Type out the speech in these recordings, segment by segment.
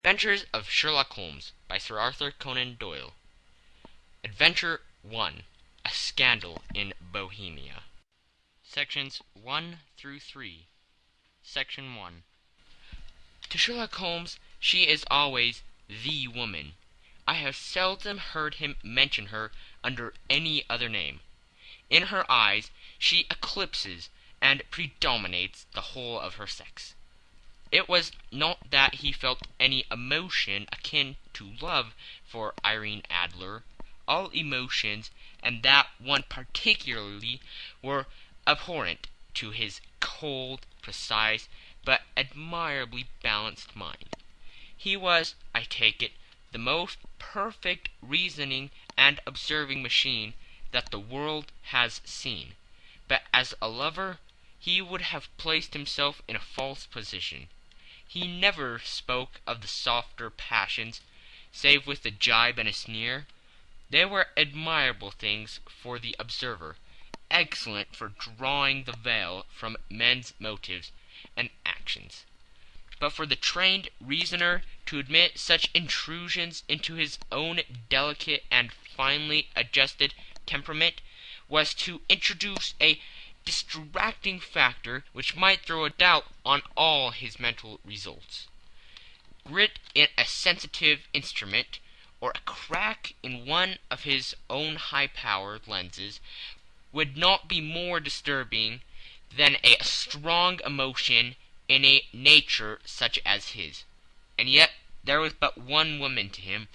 Adventures of Sherlock Holmes by Sir Arthur Conan Doyle. Adventure 1. A Scandal in Bohemia. Sections 1 through 3. Section 1. To Sherlock Holmes she is always the woman. I have seldom heard him mention her under any other name. In her eyes she eclipses and predominates the whole of her sex. It was not that he felt any emotion akin to love for Irene Adler. All emotions, and that one particularly, were abhorrent to his cold, precise, but admirably balanced mind. He was, I take it, the most perfect reasoning and observing machine that the world has seen. But as a lover, he would have placed himself in a false position. He never spoke of the softer passions, save with a gibe and a sneer. They were admirable things for the observer, excellent for drawing the veil from men's motives and actions. But for the trained reasoner to admit such intrusions into his own delicate and finely adjusted temperament was to introduce a distracting factor which might throw a doubt on all his mental results. Grit in a sensitive instrument, or a crack in one of his own high-powered lenses, would not be more disturbing than a strong emotion in a nature such as his. And yet there was but one woman to him,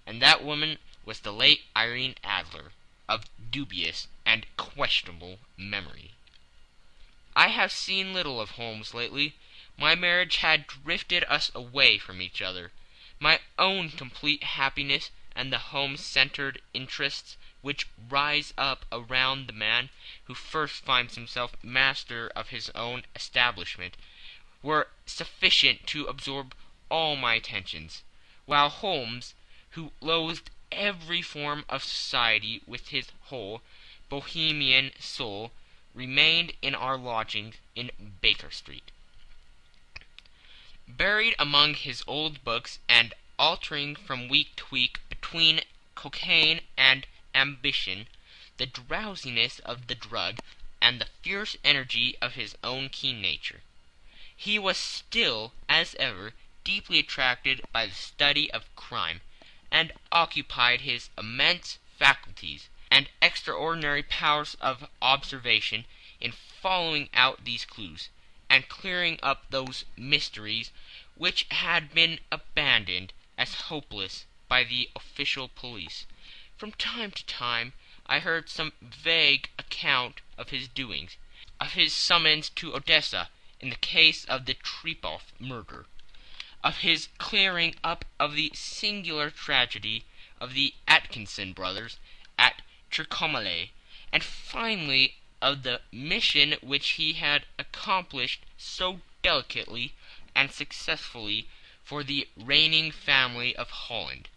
and that woman was the late Irene Adler, of dubious and questionable memory. I have seen little of Holmes lately. My marriage had drifted us away from each other. My own complete happiness and the home-centered interests which rise up around the man who first finds himself master of his own establishment were sufficient to absorb all my attentions, while Holmes, who loathed every form of society with his whole Bohemian soul, remained in our lodgings in Baker Street. Buried among his old books and altering from week to week between cocaine and ambition, the drowsiness of the drug and the fierce energy of his own keen nature, he was still, as ever, deeply attracted by the study of crime, and occupied his immense faculties and extraordinary powers of observation in following out these clues, and clearing up those mysteries which had been abandoned as hopeless by the official police. From time to time I heard some vague account of his doings, of his summons to Odessa in the case of the Trepov murder, of his clearing up of the singular tragedy of the Atkinson brothers at Trincomalee, and finally of the mission which he had accomplished so delicately and successfully for the reigning family of Holland.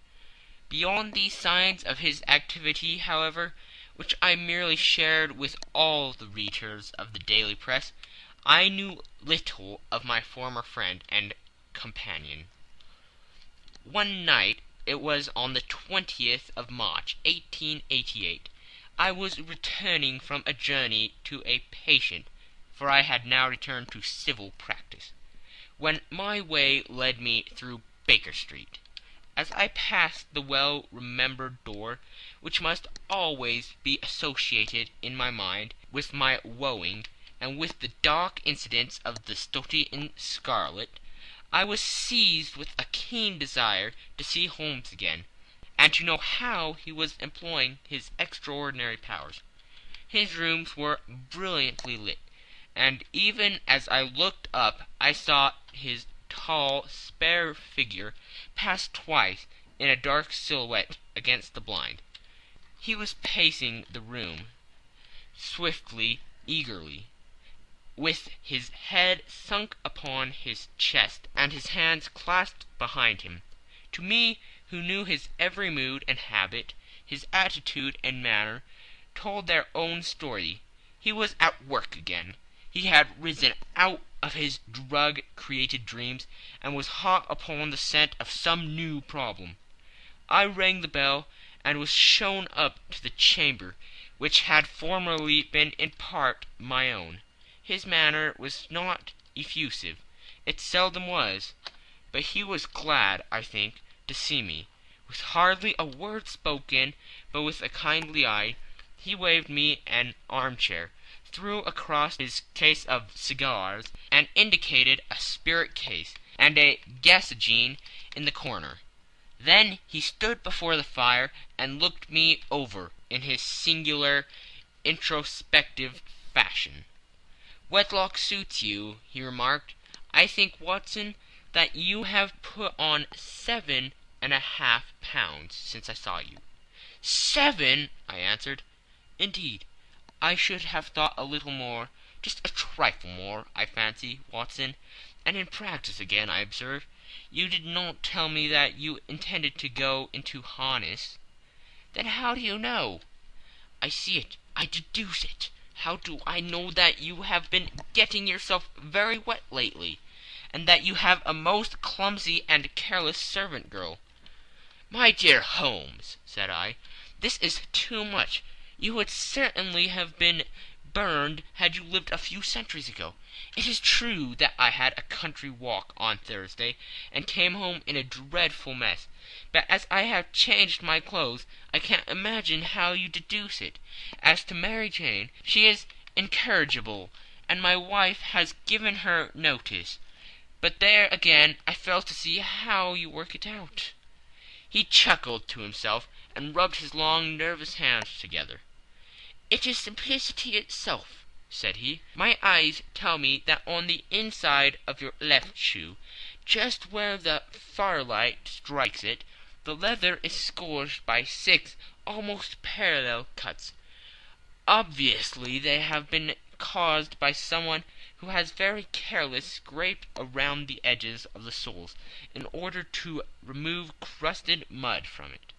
Beyond these signs of his activity, however, which I merely shared with all the readers of the daily press, I knew little of my former friend and companion. One night, it was on the 20th of March, 1888, I was returning from a journey to a patient, for I had now returned to civil practice, when my way led me through Baker Street. As I passed the well-remembered door, which must always be associated in my mind with my wooing and with the dark incidents of the Stoty and Scarlet, I was seized with a keen desire to see Holmes again, and to know how he was employing his extraordinary powers. His rooms were brilliantly lit, and even as I looked up I saw his tall, spare figure pass twice in a dark silhouette against the blind. He was pacing the room, swiftly, eagerly, with his head sunk upon his chest and his hands clasped behind him. To me, who knew his every mood and habit, his attitude and manner, told their own story. He was at work again. He had risen out of his drug-created dreams, and was hot upon the scent of some new problem. I rang the bell, and was shown up to the chamber, which had formerly been in part my own. His manner was not effusive. It seldom was. But he was glad, I think, to see me. With hardly a word spoken, but with a kindly eye, he waved me an armchair, threw across his case of cigars, and indicated a spirit case and a gasogene in the corner. Then he stood before the fire and looked me over in his singular introspective fashion. "Wedlock suits you," he remarked. "I think, Watson, that you have put on 7.5 pounds since I saw you." "7!" I answered. "Indeed, I should have thought a little more, just a trifle more, I fancy, Watson. And in practice again, I observe. You did not tell me that you intended to go into harness." "Then how do you know?" "I see it. I deduce it. How do I know that you have been getting yourself very wet lately, and that you have a most clumsy and careless servant girl?" "My dear Holmes," said I, "this is too much. You would certainly have been burned had you lived a few centuries ago. It is true that I had a country walk on Thursday, and came home in a dreadful mess. But as I have changed my clothes, I can't imagine how you deduce it. As to Mary Jane, she is incorrigible, and my wife has given her notice. But there again I fail to see how you work it out." He chuckled to himself, and rubbed his long nervous hands together. "It is simplicity itself," said he. "My eyes tell me that on the inside of your left shoe, just where the firelight strikes it, the leather is scourged by 6 almost parallel cuts. Obviously they have been caused by someone who has very carelessly scraped around the edges of the soles in order to remove crusted mud from it.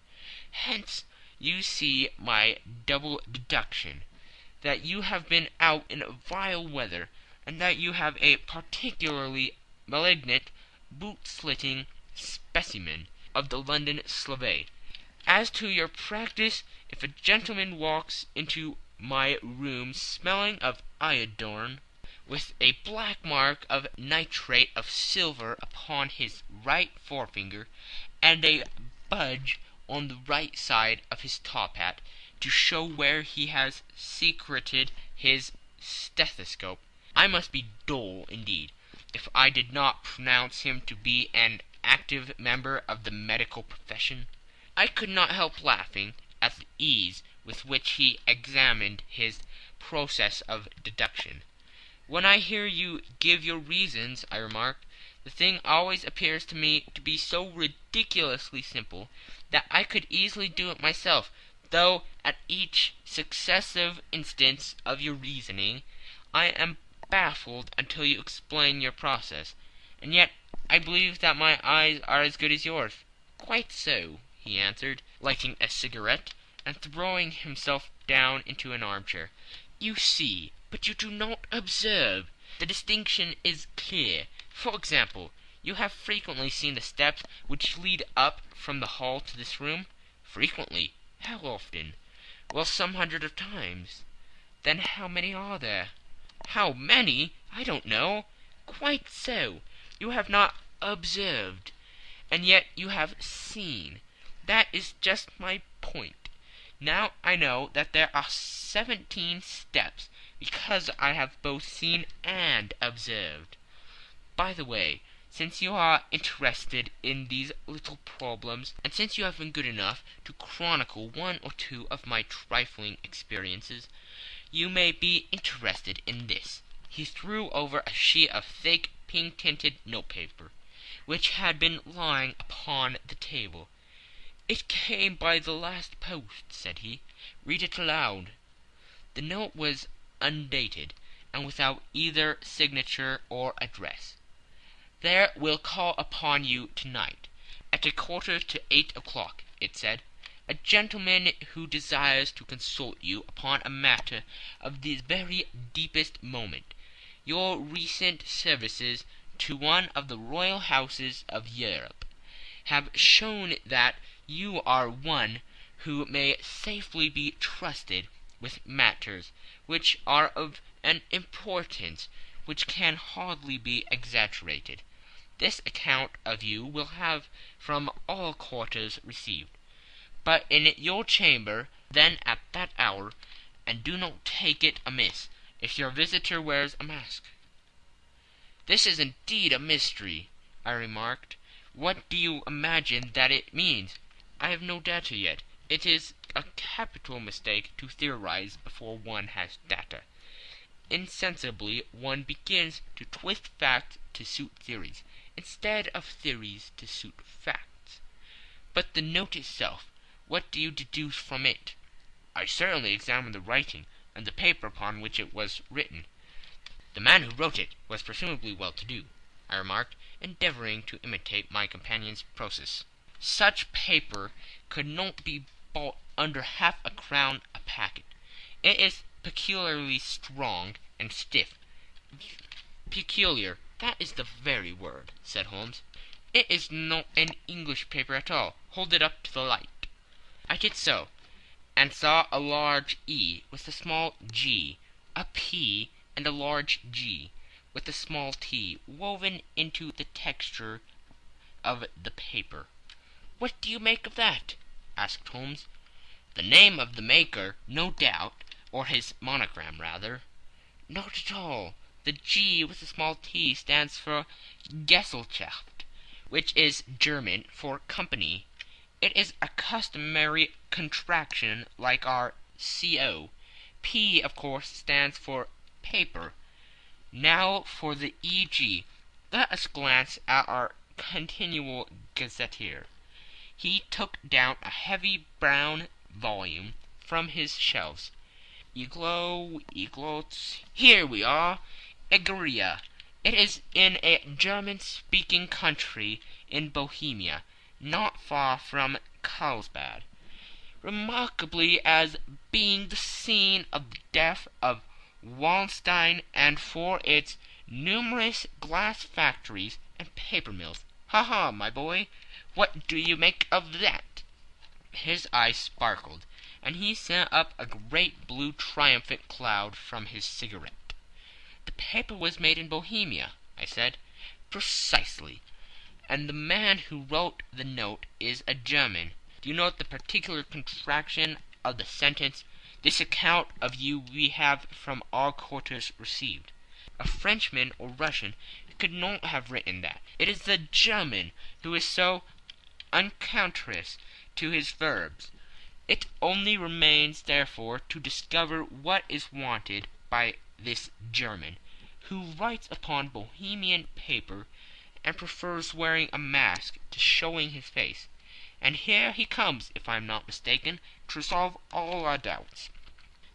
Hence you see my double deduction, that you have been out in vile weather, and that you have a particularly malignant boot-slitting specimen of the London Slave. As to your practice, if a gentleman walks into my room smelling of iodine, with a black mark of nitrate of silver upon his right forefinger, and a budge on the right side of his top hat, to show where he has secreted his stethoscope, I must be dull indeed if I did not pronounce him to be an active member of the medical profession." I could not help laughing at the ease with which he examined his process of deduction. "When I hear you give your reasons," I remarked, "the thing always appears to me to be so ridiculously simple that I could easily do it myself, though at each successive instance of your reasoning I am baffled until you explain your process. And yet I believe that my eyes are as good as yours." "Quite so," he answered, lighting a cigarette, and throwing himself down into an armchair. "You see, but you do not observe. The distinction is clear. For example, you have frequently seen the steps which lead up from the hall to this room?" "Frequently." "How often?" "Well, some hundreds of times." "Then how many are there?" "How many? I don't know." "Quite so. You have not observed, and yet you have seen. That is just my point. Now I know that there are 17 steps, because I have both seen and observed. By the way, since you are interested in these little problems, and since you have been good enough to chronicle one or two of my trifling experiences, you may be interested in this." He threw over a sheet of thick, pink-tinted notepaper, which had been lying upon the table. "It came by the last post," said he. "Read it aloud." The note was undated, and without either signature or address. "There will call upon you tonight, at 7:45, it said, "a gentleman who desires to consult you upon a matter of the very deepest moment. your recent services to one of the royal houses of Europe have shown that you are one who may safely be trusted with matters which are of an importance which can hardly be exaggerated. This account of you will have from all quarters received, but in your chamber then at that hour, and do not take it amiss if your visitor wears a mask." "This is indeed a mystery," I remarked. "What do you imagine that it means?" "I have no data yet. It is a capital mistake to theorize before one has data. Insensibly one begins to twist facts to suit theories, instead of theories to suit facts. But the note itself, what do you deduce from it?" "I certainly examined the writing, and the paper upon which it was written." "The man who wrote it was presumably well-to-do," I remarked, endeavouring to imitate my companion's process. "Such paper could not be bought under half-a-crown a packet. It is peculiarly strong and stiff." "Peculiar, that is the very word," said Holmes. "It is not an English paper at all. Hold it up to the light." I did so, and saw a large E with a small g, a P, and a large G with a small t woven into the texture of the paper. "What do you make of that?" asked Holmes. "The name of the maker, no doubt, or his monogram, rather." "Not at all. The G with the small t stands for Gesellschaft, which is German for company. It is a customary contraction like our CO. P, of course, stands for paper. Now for the EG. Let us glance at our continual gazetteer." He took down a heavy brown volume from his shelves. Eglots. Here we are. Egeria. It is in a German-speaking country in Bohemia, not far from Carlsbad, remarkably as being the scene of the death of Wallenstein, and for its numerous glass factories and paper mills. Ha ha, my boy, what do you make of that?" His eyes sparkled, and he sent up a great blue triumphant cloud from his cigarette. "The paper was made in Bohemia," I said. "Precisely. And the man who wrote the note is a German. Do you note the particular contraction of the sentence? 'This account of you we have from all quarters received.' A Frenchman or Russian could not have written that. It is the German who is so unctuous to his verbs. It only remains, therefore, to discover what is wanted by this German, who writes upon Bohemian paper and prefers wearing a mask to showing his face. And here he comes, if I am not mistaken, to resolve all our doubts."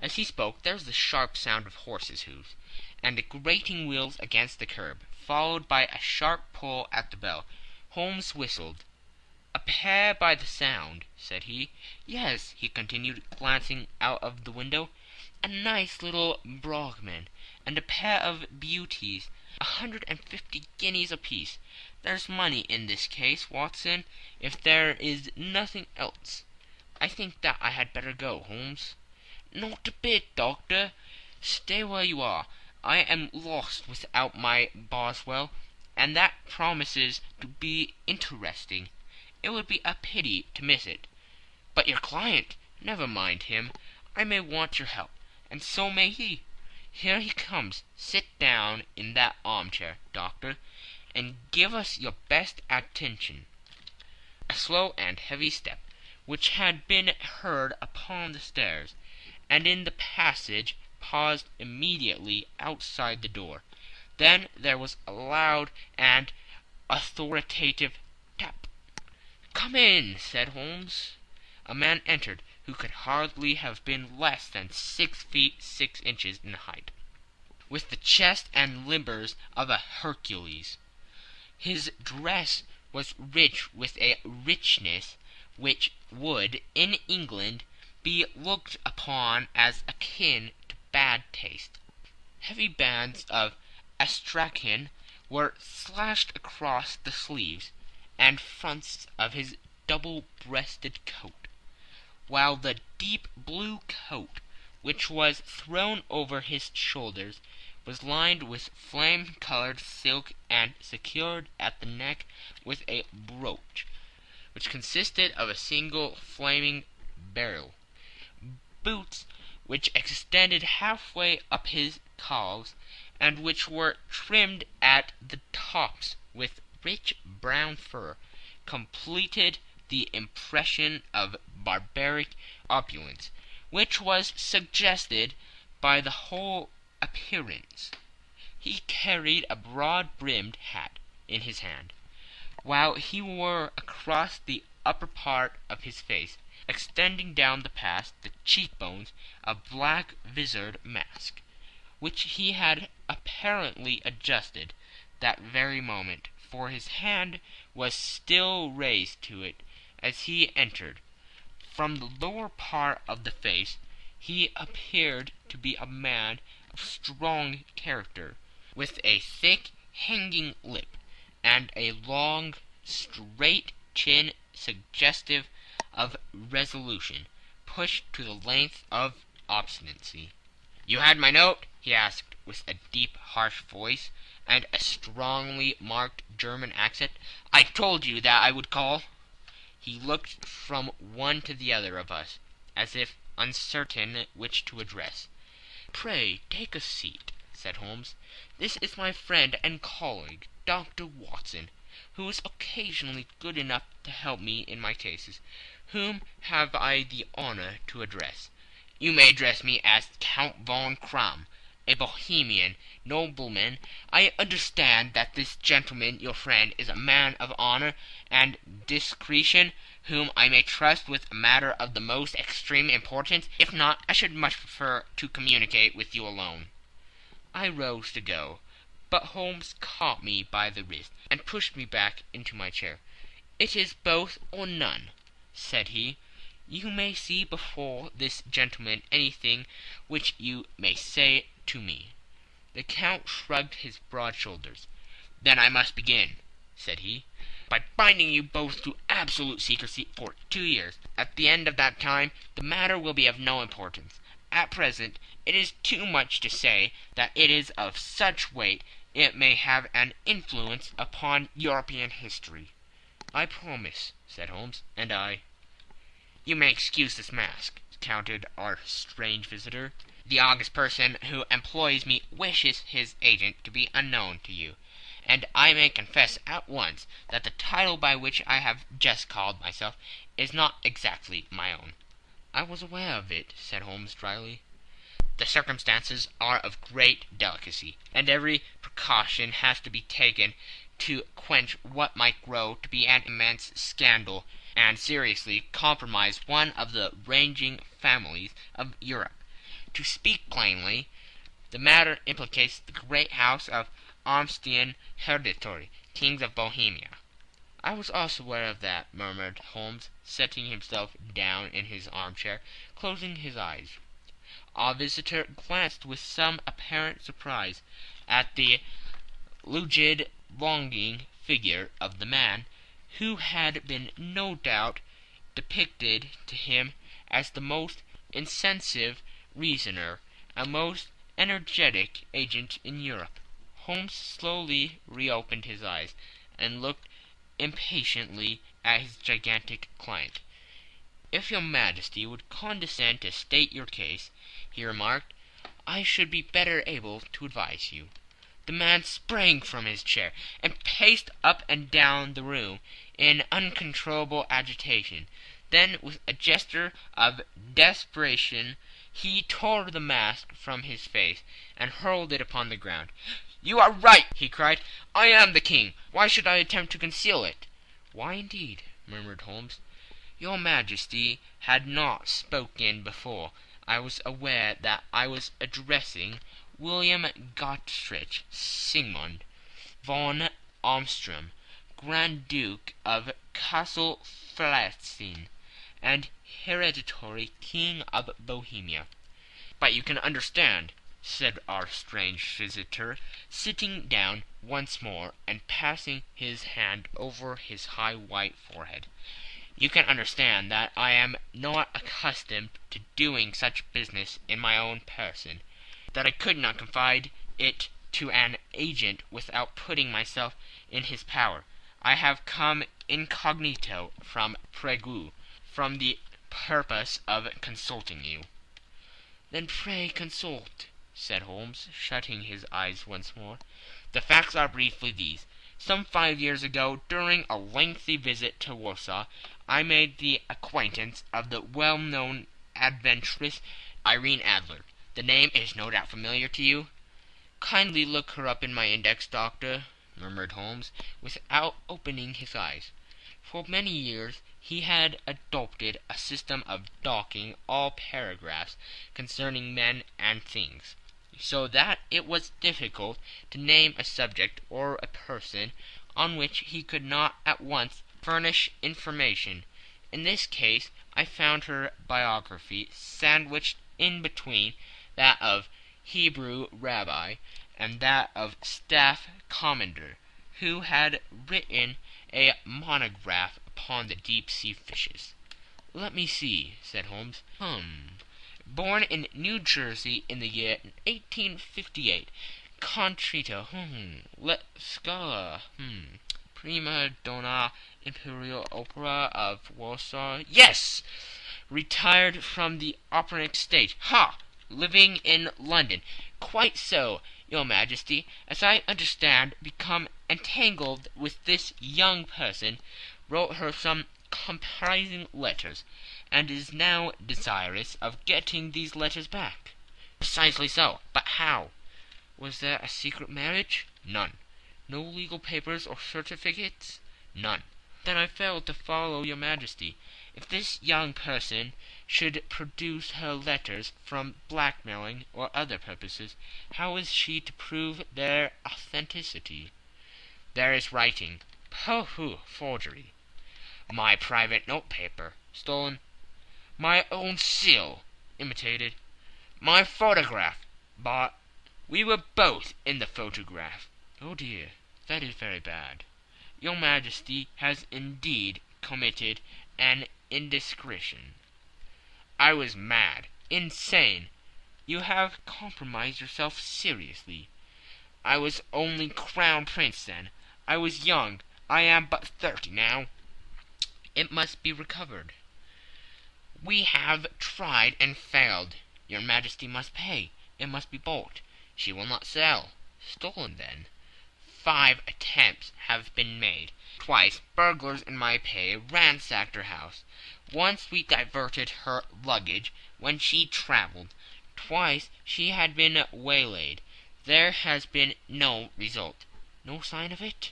As he spoke there was the sharp sound of horses' hoofs, and the grating wheels against the curb, followed by a sharp pull at the bell. Holmes whistled. "A pair by the sound," said he. "Yes," he continued, glancing out of the window, "a nice little Brahmin, and a pair of beauties, 150 guineas apiece. There's money in this case, Watson, if there is nothing else. I think that I had better go, Holmes." "Not a bit, Doctor. Stay where you are. I am lost without my Boswell, and that promises to be interesting. It would be a pity to miss it. But your client, never mind him. I may want your help, and so may he. Here he comes. Sit down in that armchair, Doctor, and give us your best attention." A slow and heavy step, which had been heard upon the stairs and in the passage, paused immediately outside the door. Then there was a loud and authoritative tap. "Come in," said Holmes. A man entered who could hardly have been less than 6 feet 6 inches in height, with the chest and limbers of a Hercules. His dress was rich with a richness which would, in England, be looked upon as akin to bad taste. Heavy bands of astrakhan were slashed across the sleeves and fronts of his double-breasted coat, while the deep blue coat, which was thrown over his shoulders, was lined with flame-colored silk and secured at the neck with a brooch, which consisted of a single flaming beryl. Boots which extended halfway up his calves, and which were trimmed at the tops with rich brown fur, completed the impression of barbaric opulence, which was suggested by the whole appearance. He carried a broad-brimmed hat in his hand, while he wore across the upper part of his face, extending down past the cheekbones, a black visored mask, which he had apparently adjusted that very moment, for his hand was still raised to it as he entered. From the lower part of the face he appeared to be a man of strong character, with a thick hanging lip, and a long, straight chin suggestive of resolution, pushed to the length of obstinacy. "You had my note?" he asked, with a deep, harsh voice, and a strongly marked German accent. "I told you that I would call." He looked from one to the other of us, as if uncertain which to address. "Pray take a seat," said Holmes. "This is my friend and colleague, Dr. Watson, who is occasionally good enough to help me in my cases. Whom have I the honor to address?" "You may address me as Count von Kramm, a Bohemian nobleman. I understand that this gentleman, your friend, is a man of honor and discretion, whom I may trust with a matter of the most extreme importance. If not, I should much prefer to communicate with you alone." I rose to go, but Holmes caught me by the wrist and pushed me back into my chair. "It is both or none," said he. "You may see before this gentleman anything which you may say to me." The Count shrugged his broad shoulders. "Then I must begin," said he, "by binding you both to absolute secrecy for 2 years. At the end of that time the matter will be of no importance. At present it is too much to say that it is of such weight it may have an influence upon European history." "I promise," said Holmes. "And I." "You may excuse this mask," countered our strange visitor. "The august person who employs me wishes his agent to be unknown to you, and I may confess at once that the title by which I have just called myself is not exactly my own." "I was aware of it," said Holmes dryly. "The circumstances are of great delicacy, and every precaution has to be taken to quench what might grow to be an immense scandal and seriously compromise one of the reigning families of Europe. To speak plainly, the matter implicates the great house of Armstein Hereditary, kings of Bohemia." "I was also aware of that," murmured Holmes, setting himself down in his armchair, closing his eyes. Our visitor glanced with some apparent surprise at the rigid, longing figure of the man, who had been no doubt depicted to him as the most incisive reasoner and most energetic agent in Europe. Holmes slowly reopened his eyes and looked impatiently at his gigantic client. "If your Majesty would condescend to state your case," he remarked, "I should be better able to advise you." The man sprang from his chair and paced up and down the room in uncontrollable agitation. Then, with a gesture of desperation, he tore the mask from his face and hurled it upon the ground. "You are right!" he cried. "I am the king. Why should I attempt to conceal it?" "Why, indeed?" murmured Holmes. "Your Majesty had not spoken before. I was aware that I was addressing William Gottrich Sigmund von Armstrom, Grand Duke of Cassel Felstein, and hereditary King of Bohemia." "But you can understand," said our strange visitor, sitting down once more and passing his hand over his high white forehead. "You can understand that I am not accustomed to doing such business in my own person, that I could not confide it to an agent without putting myself in his power. I have come incognito from Prague, from the purpose of consulting you." "Then pray consult," said Holmes, shutting his eyes once more. "The facts are briefly these. Some 5 years ago, during a lengthy visit to Warsaw, I made the acquaintance of the well-known adventuress Irene Adler. The name is no doubt familiar to you?" "Kindly look her up in my index, Doctor," murmured Holmes, without opening his eyes. For many years he had adopted a system of docking all paragraphs concerning men and things, so that it was difficult to name a subject or a person on which he could not at once furnish information. In this case I found her biography sandwiched in between that of Hebrew rabbi and that of staff commander, who had written a monograph upon the deep-sea fishes. "Let me see," said Holmes. Born in New Jersey in the year 1858. Contrito. Let Scala. Prima donna Imperial Opera of Warsaw. Yes! Retired from the operatic stage. Ha! Living in London. Quite so, your Majesty. As I understand, become entangled with this young person, wrote her some compromising letters, and is now desirous of getting these letters back." "Precisely so. But how?" "Was there a secret marriage?" "None." "No legal papers or certificates?" "None." "Then I fail to follow your Majesty. If this young person should produce her letters from blackmailing or other purposes, how is she to prove their authenticity?" "There is writing." "Pooh! Forgery." "My private note-paper." "Stolen." "My own seal." "Imitated." "My photograph." "Bought." "We were both in the photograph." "Oh dear, that is very bad. Your Majesty has indeed committed an indiscretion." "I was mad, insane." "You have compromised yourself seriously." "I was only Crown Prince then. I was young. I am but 30 now." "It must be recovered." "We have tried and failed." "Your Majesty must pay. It must be bought." "She will not sell." "Stolen, then." 5 attempts have been made. Twice burglars in my pay ransacked her house. Once we diverted her luggage when she travelled. Twice she had been waylaid. There has been no result. "No sign of it?"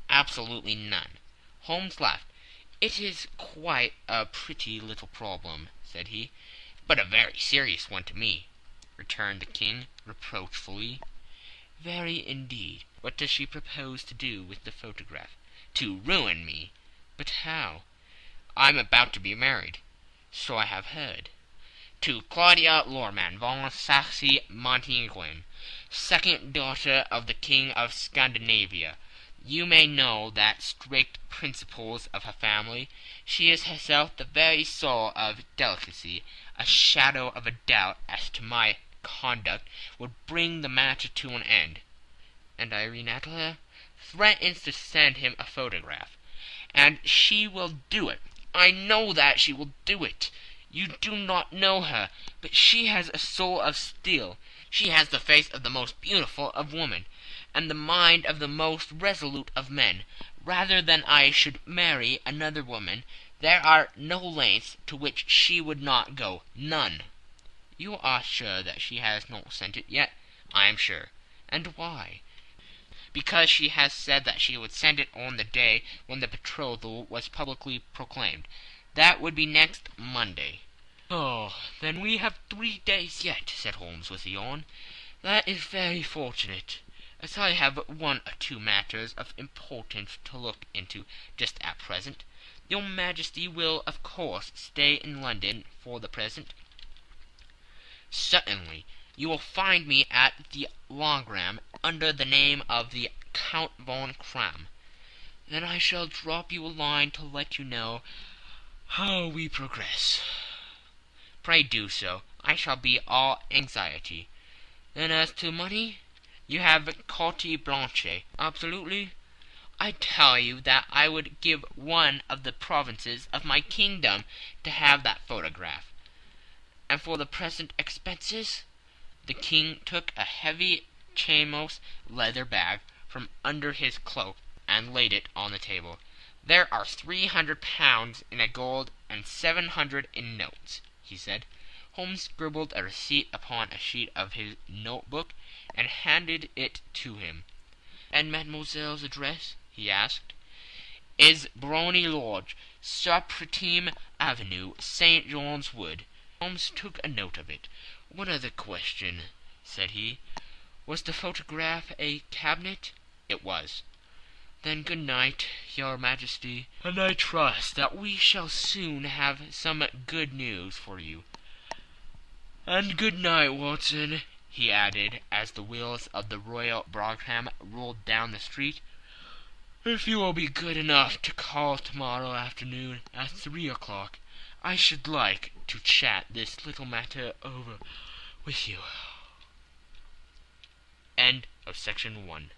"Absolutely none." Holmes laughed. "It is quite a pretty little problem," said he. "But a very serious one to me," returned the King, reproachfully. "Very indeed. What does she propose to do with the photograph?" "To ruin me." "But how?" "I'm about to be married." "So I have heard." "To Claudia Lorman von Saxe-Montenegrin, second daughter of the King of Scandinavia. You may know the strict principles of her family. She is herself the very soul of delicacy. A shadow of a doubt as to my conduct would bring the matter to an end." "And Irene Adler?" "Threatens to send him a photograph. And she will do it. I know that she will do it. You do not know her, but she has a soul of steel. She has the face of the most beautiful of women, and the mind of the most resolute of men. Rather than I should marry another woman, there are no lengths to which she would not go. None." "You are sure that she has not sent it yet?" "I am sure." "And why?" "Because she has said that she would send it on the day when the betrothal was publicly proclaimed. That would be next Monday." "Oh, then we have 3 days yet," said Holmes with a yawn. "That is very fortunate. As I have 1 or 2 matters of importance to look into just at present, your Majesty will of course stay in London for the present?" "Certainly. You will find me at the Wagram under the name of the Count von Kram. Then I shall drop you a line to let you know how we progress. Pray do so. I shall be all anxiety. Then as to money, you have carte blanche. Absolutely. I tell you that I would give one of the provinces of my kingdom to have that photograph. And for the present expenses, the king took a heavy chamois leather bag from under his cloak and laid it on the table. There are 300 pounds in gold and 700 in notes, he said. Holmes scribbled a receipt upon a sheet of his notebook and handed it to him. And mademoiselle's address, he asked, is Brony Lodge, Supretime Avenue, St. John's Wood. Holmes took a note of it. One other question, said he. Was the photograph a cabinet? It was. Then good night, your Majesty, and I trust that we shall soon have some good news for you. And good night, Watson, he added, as the wheels of the Royal Brougham rolled down the street. If you will be good enough to call tomorrow afternoon at 3 o'clock, I should like to chat this little matter over with you. End of Section 1.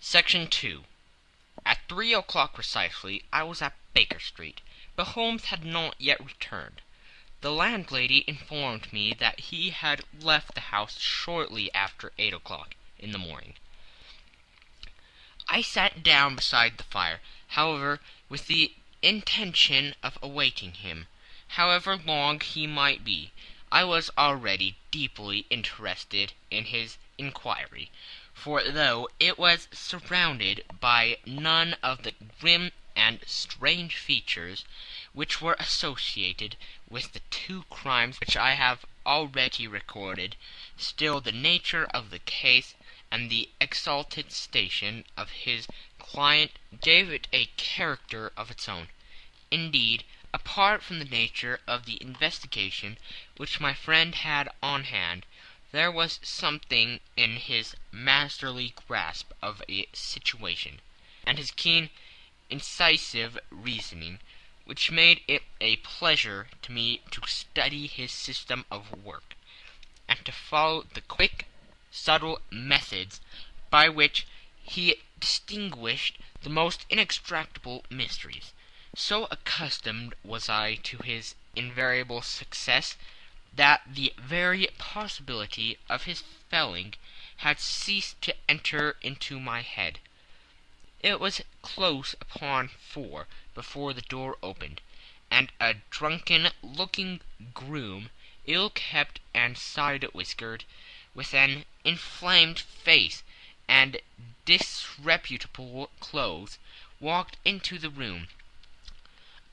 Section 2. At 3 o'clock precisely, I was at Baker Street, but Holmes had not yet returned. The landlady informed me that he had left the house shortly after 8 o'clock in the morning. I sat down beside the fire, however, with the intention of awaiting him. However long he might be, I was already deeply interested in his inquiry, for though it was surrounded by none of the grim and strange features which were associated with the two crimes which I have already recorded, still the nature of the case and the exalted station of his client gave it a character of its own. Indeed, apart from the nature of the investigation which my friend had on hand, there was something in his masterly grasp of a situation, and his keen, incisive reasoning, which made it a pleasure to me to study his system of work, and to follow the quick, subtle methods by which he distinguished the most inextractable mysteries. So accustomed was I to his invariable success that the very possibility of his failing had ceased to enter into my head. It was close upon 4 before the door opened, and a drunken-looking groom, ill-kept and side-whiskered, with an inflamed face and disreputable clothes, walked into the room.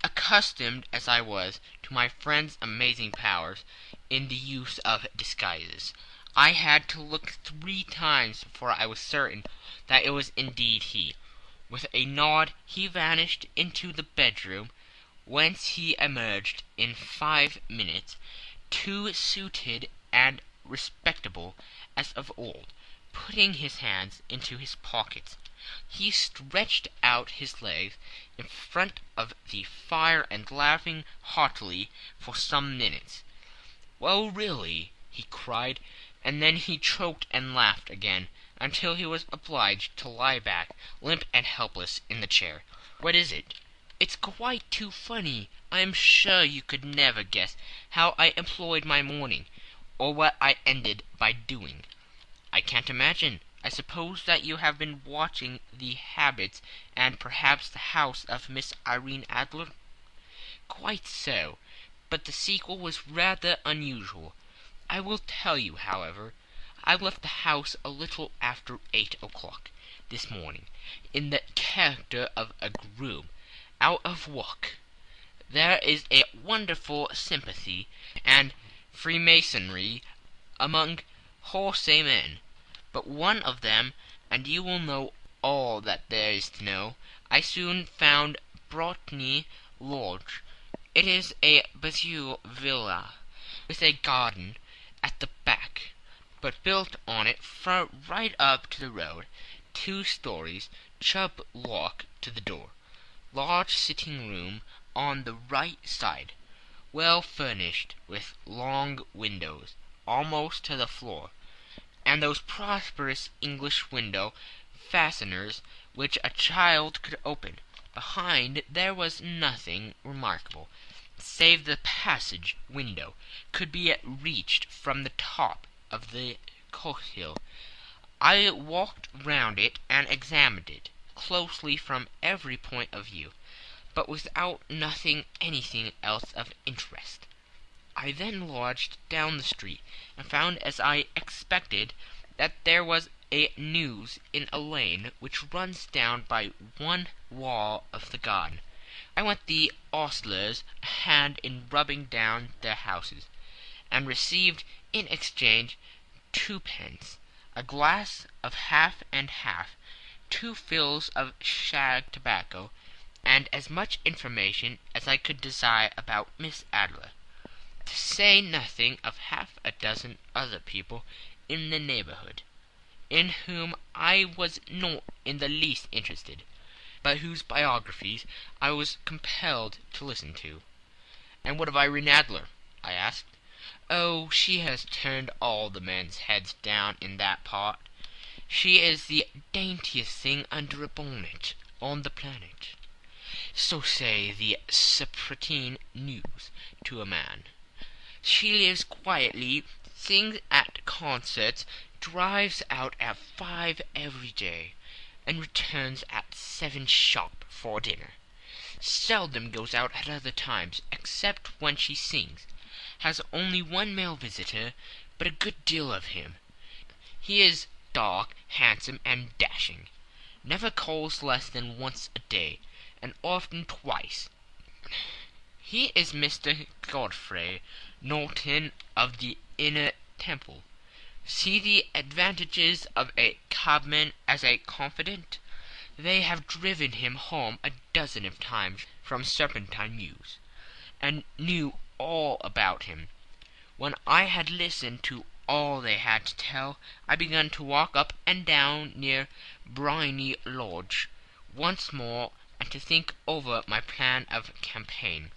Accustomed as I was to my friend's amazing powers in the use of disguises, I had to look 3 times before I was certain that it was indeed he. With a nod he vanished into the bedroom, whence he emerged in 5 minutes, too suited and respectable as of old. Putting his hands into his pockets, he stretched out his legs in front of the fire and laughing heartily for some minutes. "Well, really," he cried, and then he choked and laughed again, until he was obliged to lie back, limp and helpless, in the chair. "What is it?" "It's quite too funny. I am sure you could never guess how I employed my morning, or what I ended by doing." "I can't imagine. I suppose that you have been watching the habits and perhaps the house of Miss Irene Adler?" "Quite so, but the sequel was rather unusual. I will tell you, however. I left the house a little after 8 o'clock this morning, in the character of a groom, out of work. There is a wonderful sympathy and freemasonry among horsey men. But one of them, and you will know all that there is to know, I soon found Brotny Lodge. It is a Bazille villa, with a garden, at the back, but built on it right up to the road, 2 stories, Chubb lock to the door, large sitting room on the right side, well furnished with long windows almost to the floor, and those prosperous English window fasteners which a child could open. Behind there was nothing remarkable, save the passage window could be reached from the top of the coach-hill. I walked round it and examined it closely from every point of view, but without noting anything else of interest. I then lodged down the street, and found, as I expected, that there was a news in a lane which runs down by one wall of the garden. I went the ostlers a hand in rubbing down their houses, and received in exchange 2 pence, a glass of half and half, 2 fills of shag tobacco, and as much information as I could desire about Miss Adler, to say nothing of half a dozen other people in the neighborhood, in whom I was not in the least interested, but whose biographies I was compelled to listen to. "And what of Irene Adler?" I asked. "Oh, she has turned all the men's heads down in that part. She is the daintiest thing under a bonnet on the planet. So say the Serpentine news to a man. She lives quietly, sings at concerts, drives out at 5 every day, and returns at 7 sharp for dinner. Seldom goes out at other times, except when she sings. Has only 1 male visitor, but a good deal of him. He is dark, handsome, and dashing. Never calls less than once a day, and often twice. He is Mr. Godfrey Norton of the Inner Temple. See the advantages of a cabman as a confidant. They have driven him home a dozen of times from Serpentine Mews, and knew all about him. When I had listened to all they had to tell, I began to walk up and down near Briony Lodge once more, and to think over my plan of campaign.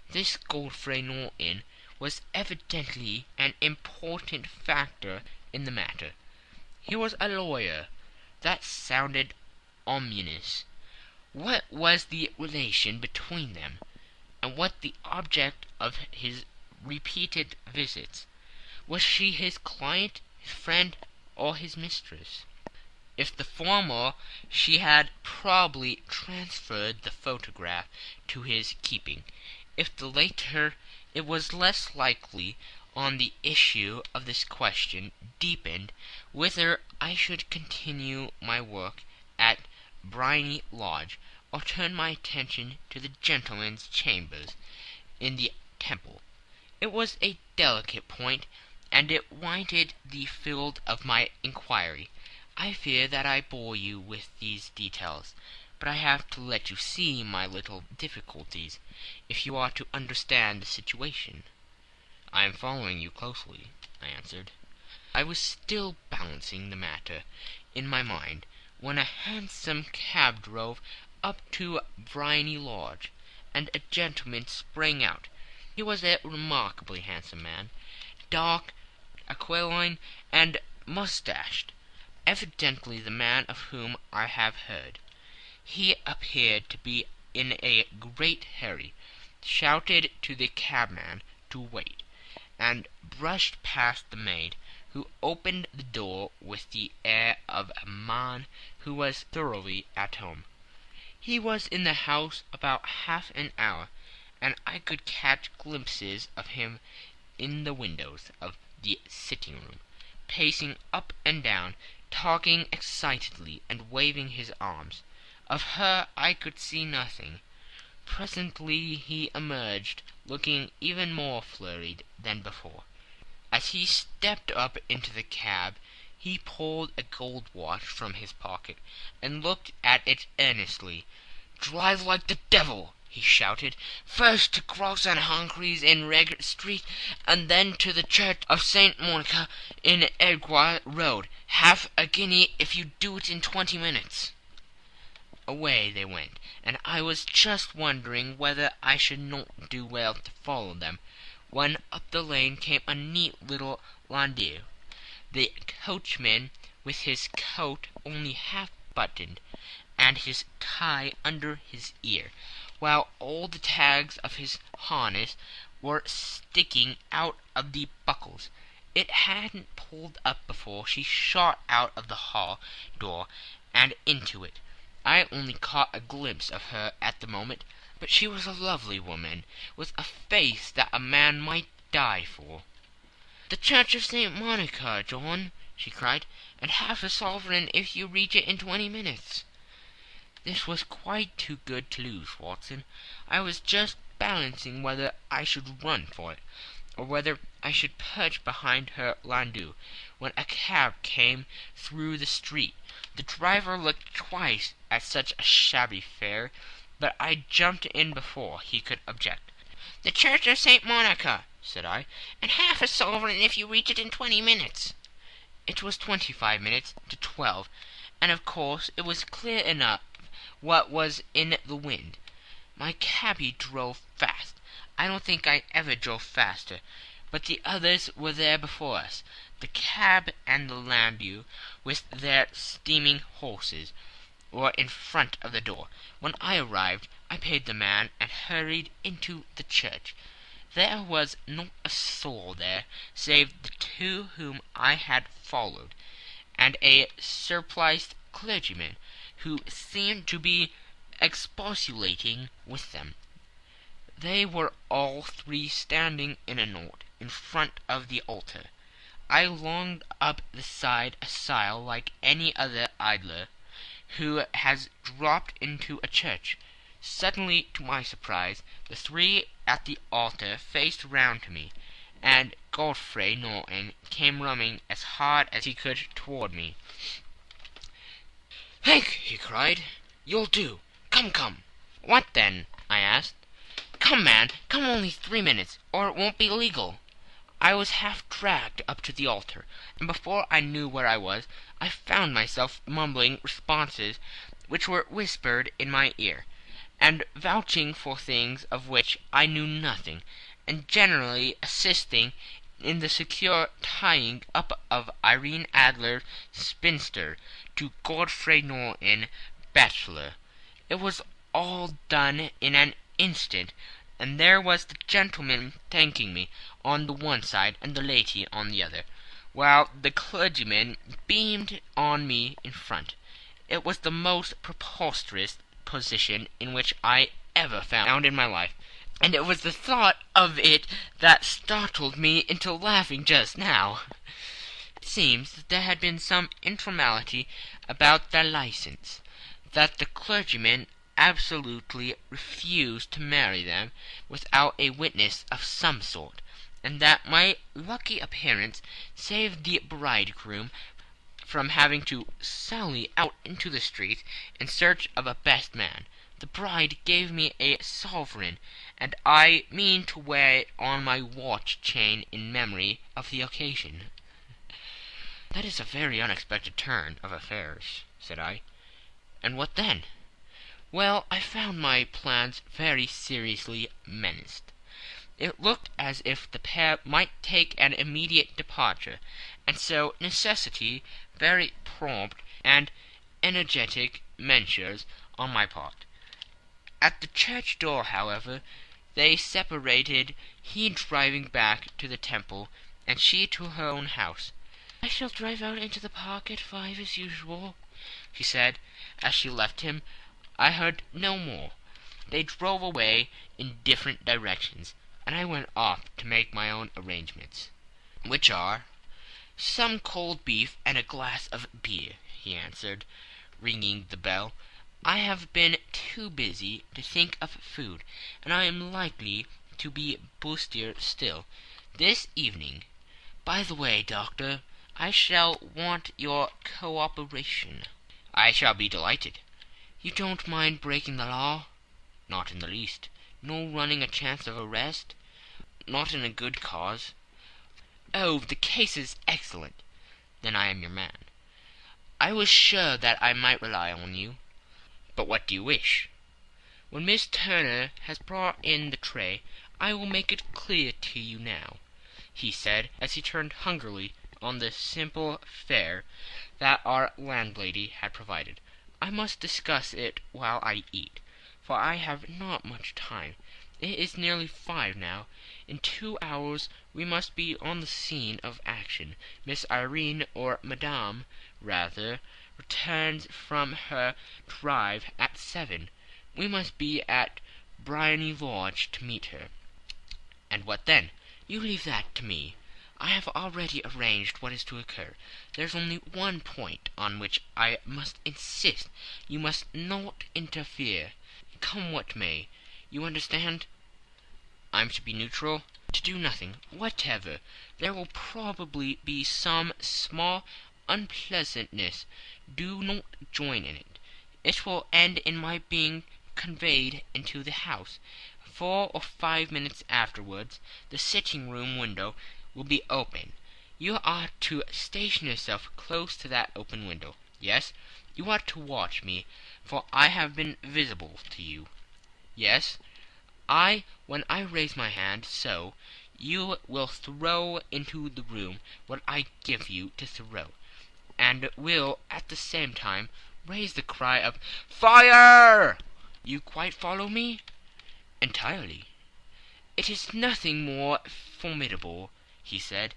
This Godfrey Norton was evidently an important factor in the matter. He was a lawyer. That sounded ominous. What was the relation between them, and what the object of his repeated visits? Was she his client, his friend, or his mistress? If the former, she had probably transferred the photograph to his keeping. If the latter, it was less likely on the issue of this question deepened whether I should continue my work at Briony Lodge, or turn my attention to the gentlemen's chambers in the Temple. It was a delicate point, and it winded the field of my inquiry. I fear that I bore you with these details, but I have to let you see my little difficulties, if you are to understand the situation. "I am following you closely," I answered. I was still balancing the matter in my mind, when a hansom cab drove up to Briony Lodge, and a gentleman sprang out. He was a remarkably handsome man, dark, aquiline, and moustached, evidently the man of whom I have heard. He appeared to be in a great hurry, shouted to the cabman to wait, and brushed past the maid, who opened the door with the air of a man who was thoroughly at home. He was in the house about half an hour, and I could catch glimpses of him in the windows of the sitting-room, pacing up and down, talking excitedly, and waving his arms. Of her I could see nothing. Presently he emerged, looking even more flurried than before. As he stepped up into the cab, he pulled a gold watch from his pocket, and looked at it earnestly. "Drive like the devil!" he shouted. "First to Gross and Humphrey's in Regent Street, and then to the Church of St. Monica in Edgware Road. Half a guinea if you do it in 20 minutes." Away they went, and I was just wondering whether I should not do well to follow them, when up the lane came a neat little landau, the coachman with his coat only half buttoned, and his tie under his ear, while all the tags of his harness were sticking out of the buckles. It hadn't pulled up before she shot out of the hall door and into it. I only caught a glimpse of her at the moment, but she was a lovely woman, with a face that a man might die for. "The Church of St. Monica, John," she cried, "and half a sovereign if you reach it in 20 minutes." This was quite too good to lose, Watson. I was just balancing whether I should run for it, or whether I should perch behind her landau, when a cab came through the street. The driver looked twice at such a shabby fare, but I jumped in before he could object. "The Church of St. Monica," said I, "and half a sovereign if you reach it in 20 minutes." It was 25 minutes to 12, and of course it was clear enough what was in the wind. My cabby drove fast. I don't think I ever drove faster, but the others were there before us, the cab and the landau, with their steaming horses, were in front of the door. When I arrived, I paid the man and hurried into the church. There was not a soul there, save the two whom I had followed, and a surpliced clergyman, who seemed to be expostulating with them. They were all three standing in a knot in front of the altar. I longed up the side aisle like any other idler who has dropped into a church. Suddenly, to my surprise, the three at the altar faced round to me, and Godfrey Norton came running as hard as he could toward me. "Hank," he cried, "you'll do. Come, come." "What then?" I asked. "Come, man, come, only 3 minutes, or it won't be legal." I was half dragged up to the altar, and before I knew where I was, I found myself mumbling responses which were whispered in my ear, and vouching for things of which I knew nothing, and generally assisting in the secure tying up of Irene Adler, spinster, to Godfrey Norton, bachelor. It was all done in an instant, and there was the gentleman thanking me on the one side and the lady on the other, while the clergyman beamed on me in front. It was the most preposterous position in which I ever found in my life, and it was the thought of it that startled me into laughing just now. It seems that there had been some informality about their license, that the clergyman absolutely refused to marry them without a witness of some sort, and that my lucky appearance saved the bridegroom from having to sally out into the street in search of a best man. The bride gave me a sovereign, and I mean to wear it on my watch chain in memory of the occasion. "That is a very unexpected turn of affairs," said I. "And what then?" "Well, I found my plans very seriously menaced. It looked as if the pair might take an immediate departure, and so necessity very prompt and energetic measures on my part. At the church door, however, they separated, he driving back to the Temple, and she to her own house. "I shall drive out into the park at 5 as usual," she said, as she left him. I heard no more. They drove away in different directions, and I went off to make my own arrangements. "Which are?" "Some cold beef and a glass of beer," he answered, ringing the bell. "I have been too busy to think of food, and I am likely to be bustier still this evening. By the way, Doctor, I shall want your cooperation." "I shall be delighted." "You don't mind breaking the law?" "Not in the least." "Nor running a chance of arrest?" "Not in a good cause." "Oh, the case is excellent." "Then I am your man." "I was sure that I might rely on you." "But what do you wish?" "When Miss Turner has brought in the tray, I will make it clear to you now," he said, as he turned hungrily on the simple fare that our landlady had provided. "I must discuss it while I eat, for I have not much time. It is nearly 5 now. In 2 hours we must be on the scene of action. Miss Irene, or Madame, rather, returns from her drive at 7. We must be at Briony Lodge to meet her." "And what then?" "You leave that to me. I have already arranged what is to occur. There's only one point on which I must insist. You must not interfere, come what may. You understand?" "I'm to be neutral?" "To do nothing whatever. There will probably be some small unpleasantness. Do not join in it. It will end in my being conveyed into the house. 4 or 5 minutes afterwards the sitting-room window will be open. You are to station yourself close to that open window. Yes, you are to watch me, for I have been visible to you. Yes, when I raise my hand, so, you will throw into the room what I give you to throw, and will at the same time raise the cry of 'Fire!' You quite follow me?" "Entirely." "It is nothing more formidable," he said,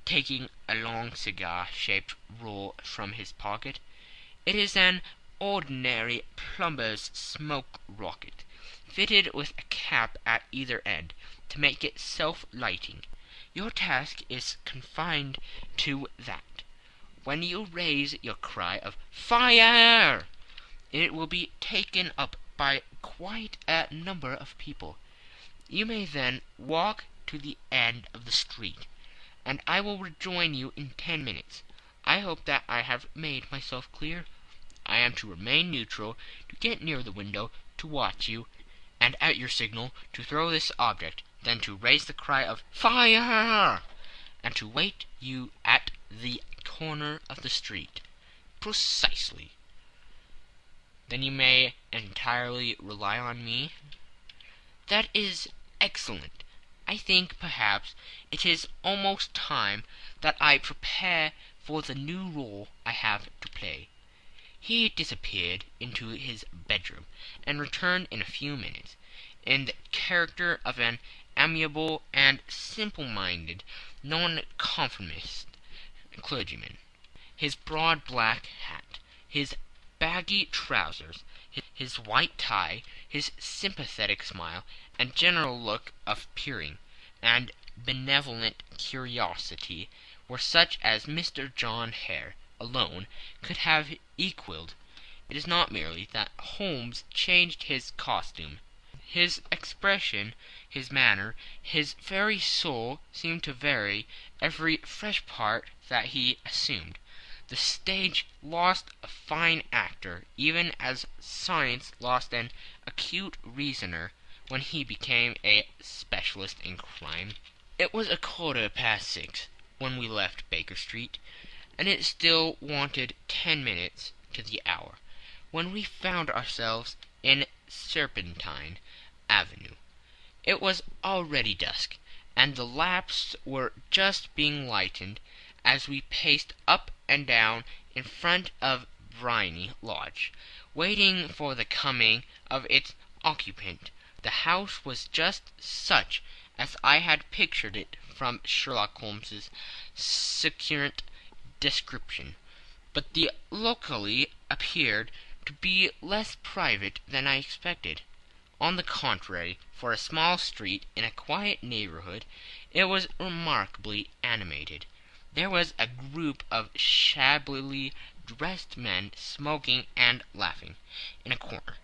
taking a long cigar-shaped roll from his pocket. "It is an ordinary plumber's smoke rocket, fitted with a cap at either end, to make it self-lighting. Your task is confined to that. When you raise your cry of 'Fire!' it will be taken up by quite a number of people. You may then walk to the end of the street, and I will rejoin you in 10 minutes. I hope that I have made myself clear. I am to remain neutral, to get near the window, to watch you, and at your signal to throw this object, then to raise the cry of 'Fire!' and to wait you at the corner of the street." "Precisely." "Then you may entirely rely on me?" "That is excellent. I think, perhaps, it is almost time that I prepare for the new role I have to play." He disappeared into his bedroom, and returned in a few minutes, in the character of an amiable and simple-minded nonconformist clergyman. His broad black hat, his baggy trousers, his white tie, his sympathetic smile, and general look of peering and benevolent curiosity were such as Mr. John Hare alone could have equalled. It is not merely that Holmes changed his costume. His expression, his manner, his very soul seemed to vary every fresh part that he assumed. The stage lost a fine actor, even as science lost an acute reasoner when he became a specialist in crime. It was 6:15 when we left Baker Street, and it still wanted 10 minutes to the hour when we found ourselves in Serpentine Avenue. It was already dusk, and the lamps were just being lighted as we paced up and down in front of Briony Lodge, waiting for the coming of its occupant. The house was just such as I had pictured it from Sherlock Holmes's succinct description, but the locale appeared to be less private than I expected. On the contrary, for a small street in a quiet neighborhood, it was remarkably animated. There was a group of shabbily dressed men smoking and laughing in a corner,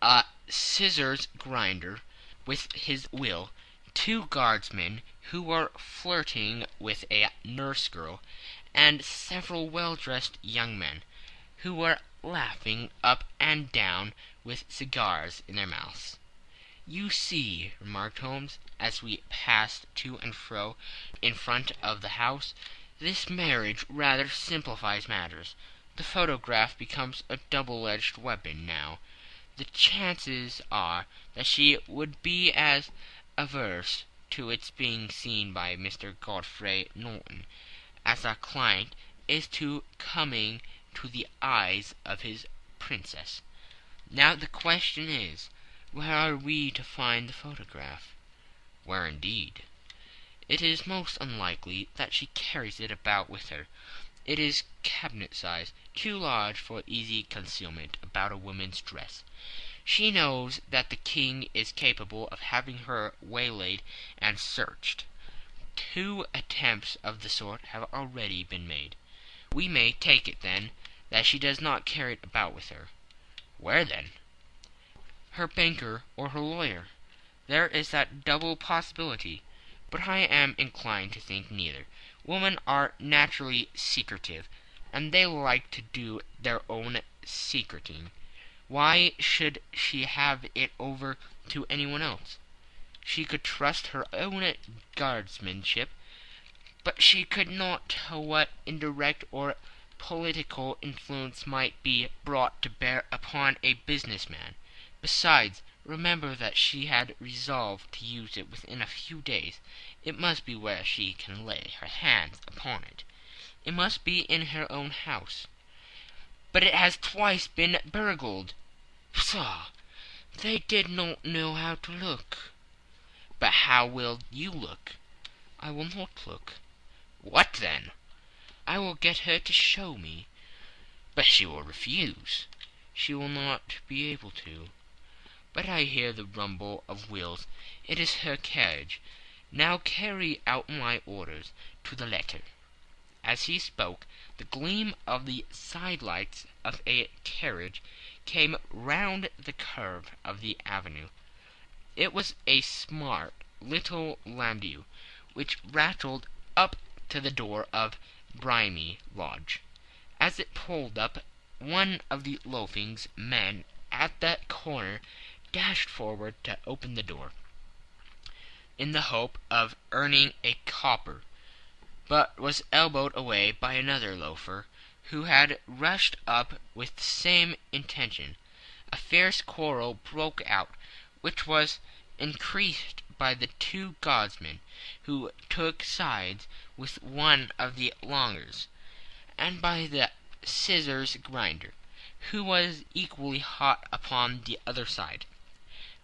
a scissors grinder with his wheel, 2 guardsmen who were flirting with a nurse girl, and several well-dressed young men who were laughing up and down with cigars in their mouths. "You see," remarked Holmes, as we passed to and fro in front of the house, "this marriage rather simplifies matters. The photograph becomes a double-edged weapon now. The chances are that she would be as averse to its being seen by Mr. Godfrey Norton as our client is to coming to the eyes of his princess. Now the question is, where are we to find the photograph?" "Where indeed? It is most unlikely that she carries it about with her. It is cabinet size, too large for easy concealment about a woman's dress. She knows that the king is capable of having her waylaid and searched. 2 attempts of the sort have already been made. We may take it, then, that she does not carry it about with her." "Where, then?" "Her banker or her lawyer. There is that double possibility, but I am inclined to think neither. Women are naturally secretive, and they like to do their own secreting. Why should she have it over to anyone else? She could trust her own guardsmanship, but she could not tell what indirect or political influence might be brought to bear upon a business man. Besides, remember that she had resolved to use it within a few days. It must be where she can lay her hands upon it. It must be in her own house." "But it has twice been burgled." "Pshaw! They did not know how to look." "But how will you look?" "I will not look." "What then?" "I will get her to show me." "But she will refuse." "She will not be able to. But I hear the rumble of wheels. It is her carriage. Now carry out my orders to the letter." As he spoke, the gleam of the side-lights of a carriage came round the curve of the avenue. It was a smart little landau, which rattled up to the door of Bohemia Lodge. As it pulled up, one of the loafing men at the corner dashed forward to open the door, in the hope of earning a copper, but was elbowed away by another loafer, who had rushed up with the same intention. A fierce quarrel broke out, which was increased by the 2 guardsmen, who took sides with one of the loungers, and by the scissors grinder, who was equally hot upon the other side.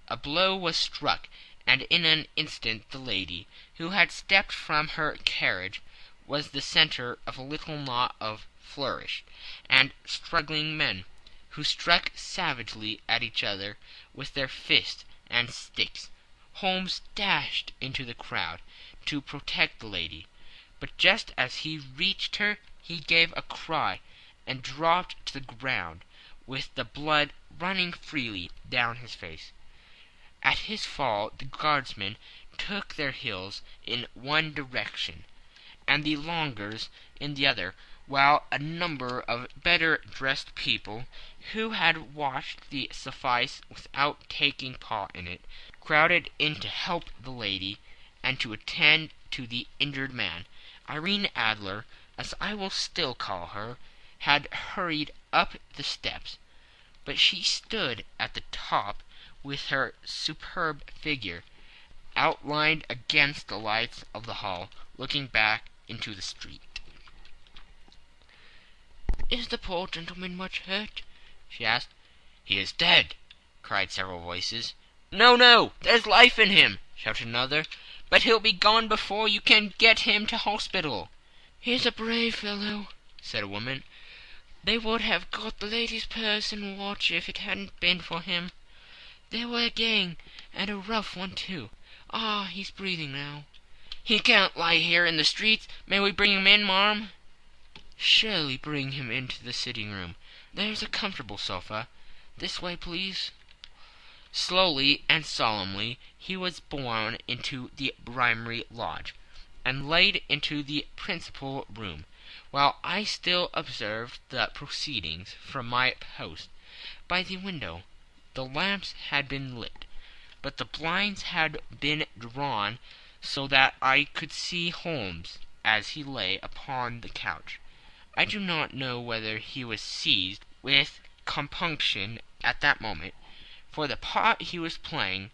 A blow was struck, and in an instant the lady, who had stepped from her carriage, was the centre of a little knot of flourished and struggling men, who struck savagely at each other with their fists and sticks. Holmes dashed into the crowd to protect the lady, but just as he reached her he gave a cry and dropped to the ground, with the blood running freely down his face. At his fall the guardsmen took their heels in one direction, and the loungers in the other, while a number of better dressed people, who had watched the suffice without taking part in it, crowded in to help the lady and to attend to the injured man. Irene Adler, as I will still call her, had hurried up the steps, but she stood at the top with her superb figure outlined against the lights of the hall, looking back into the street. "Is the poor gentleman much hurt?" she asked. "He is dead," cried several voices. "No, no, there's life in him," shouted another, "but he'll be gone before you can get him to hospital." "He's a brave fellow," said a woman. "They would have got the lady's purse and watch if it hadn't been for him. They were a gang, and a rough one too. Ah, he's breathing now." "He can't lie here in the streets. May we bring him in, marm?" "Surely bring him into the sitting-room. There's a comfortable sofa. This way, please." Slowly and solemnly he was borne into the Bohemia Lodge, and laid into the principal room, while I still observed the proceedings from my post by the window. The lamps had been lit, but the blinds had been drawn so that I could see Holmes as he lay upon the couch. I do not know whether he was seized with compunction at that moment for the part he was playing,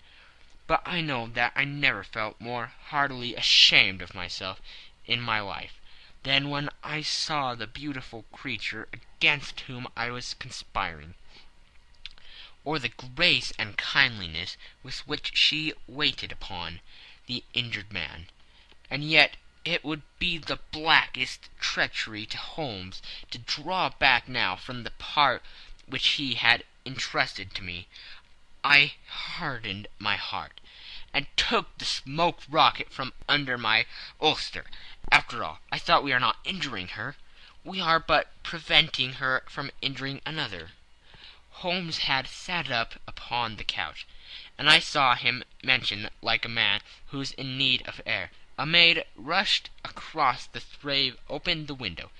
but I know that I never felt more heartily ashamed of myself in my life than when I saw the beautiful creature against whom I was conspiring, or the grace and kindliness with which she waited upon the injured man. And yet it would be the blackest treachery to Holmes to draw back now from the part which he had entrusted to me. I hardened my heart, and took the smoked rocket from under my ulster. After all, I thought, we are not injuring her. We are but preventing her from injuring another. Holmes had sat up upon the couch, and I saw him motion like a man who is in need of air. A maid rushed across the threshold, opened the window.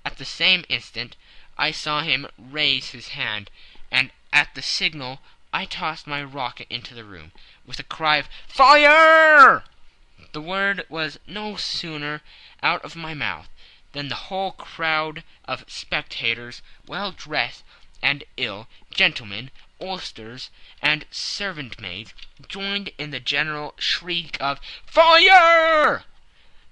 At the same instant I saw him raise his hand, and at the signal I tossed my rocket into the room, with a cry of "Fire!" The word was no sooner out of my mouth than the whole crowd of spectators, well dressed and ill, gentlemen, ulsters, and servant-maids, joined in the general shriek of "Fire!"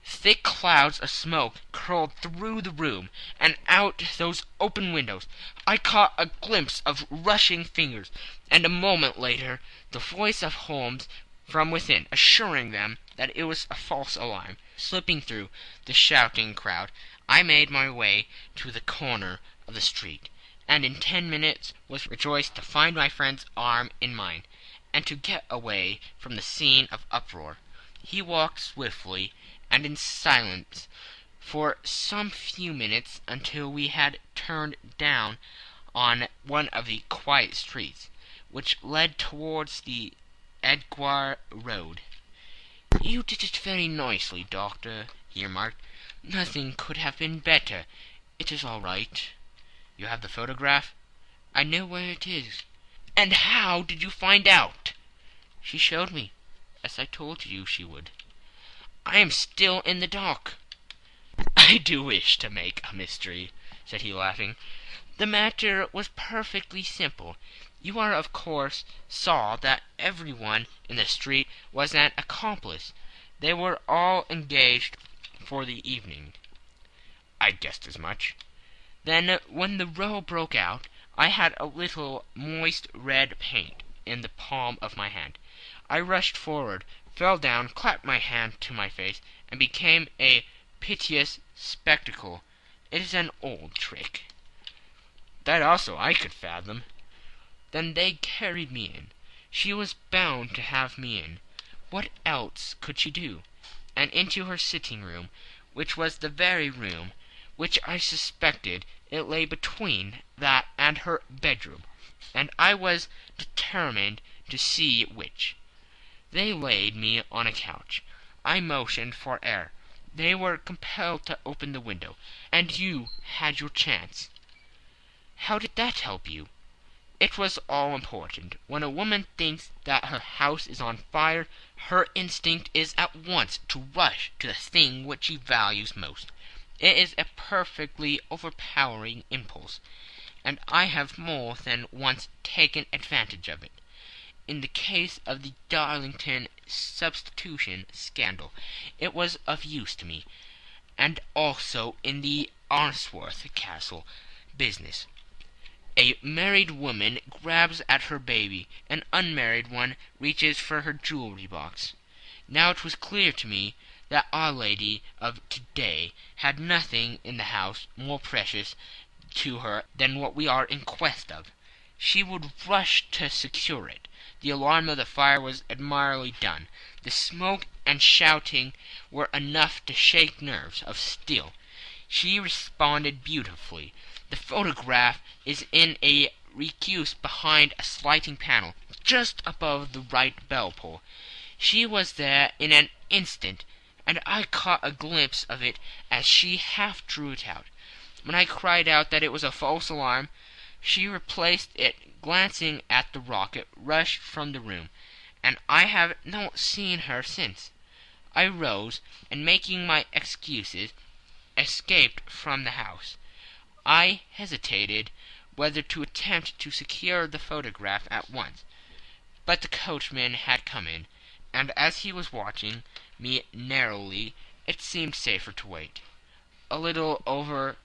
Thick clouds of smoke curled through the room, and out those open windows. I caught a glimpse of rushing fingers, and a moment later the voice of Holmes from within, assuring them that it was a false alarm. Slipping through the shouting crowd, I made my way to the corner of the street, and in 10 minutes was rejoiced to find my friend's arm in mine, and to get away from the scene of uproar. He walked swiftly and in silence for some few minutes, until we had turned down on one of the quiet streets which led towards the Edgware Road. "You did it very nicely, Doctor," he remarked. "Nothing could have been better. It is all right." "You have the photograph?" "I know where it is." "And how did you find out?" "She showed me, as I told you she would." "I am still in the dark." "I do wish to make a mystery," said he, laughing. "The matter was perfectly simple. You are, of course, saw that everyone in the street was an accomplice. They were all engaged for the evening." "I guessed as much." "Then, when the row broke out, I had a little moist red paint in the palm of my hand. I rushed forward, fell down, clapped my hand to my face, and became a piteous spectacle. It is an old trick." "That also I could fathom." "Then they carried me in. She was bound to have me in. What else could she do? And into her sitting-room, which was the very room which I suspected. It lay between that and her bedroom, and I was determined to see which. They laid me on a couch. I motioned for air. They were compelled to open the window, and you had your chance." "How did that help you?" "It was all important. When a woman thinks that her house is on fire, her instinct is at once to rush to the thing which she values most. It is a perfectly overpowering impulse, and I have more than once taken advantage of it. In the case of the Darlington substitution scandal it was of use to me, and also in the Arnsworth Castle business. A married woman grabs at her baby, an unmarried one reaches for her jewelry box. Now it was clear to me that Our Lady of to-day had nothing in the house more precious to her than what we are in quest of. She would rush to secure it. The alarm of the fire was admirably done. The smoke and shouting were enough to shake nerves of steel. She responded beautifully. The photograph is in a recuse behind a sliding panel, just above the right bell-pull. She was there in an instant, and I caught a glimpse of it as she half drew it out. When I cried out that it was a false alarm, She replaced it, glancing at the rocket, rushed from the room, and I have not seen her since. I rose, and making my excuses, escaped from the house. I hesitated whether to attempt to secure the photograph at once, but the coachman had come in, and as he was watching me narrowly, it seemed safer to wait. A little over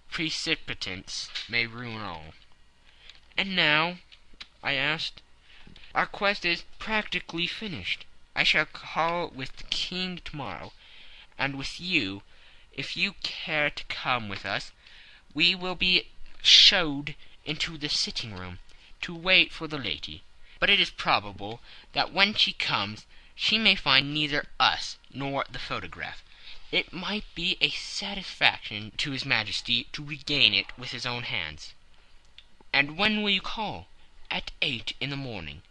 precipitance may ruin all. "And now?" I asked. "Our quest is practically finished. I shall call with the king tomorrow, and with you, if you care to come with us. We will be showed into the sitting-room to wait for the lady. But it is probable that when she comes she may find neither us nor the photograph. It might be a satisfaction to his Majesty to regain it with his own hands." "And when will you call?" "At 8 in the morning.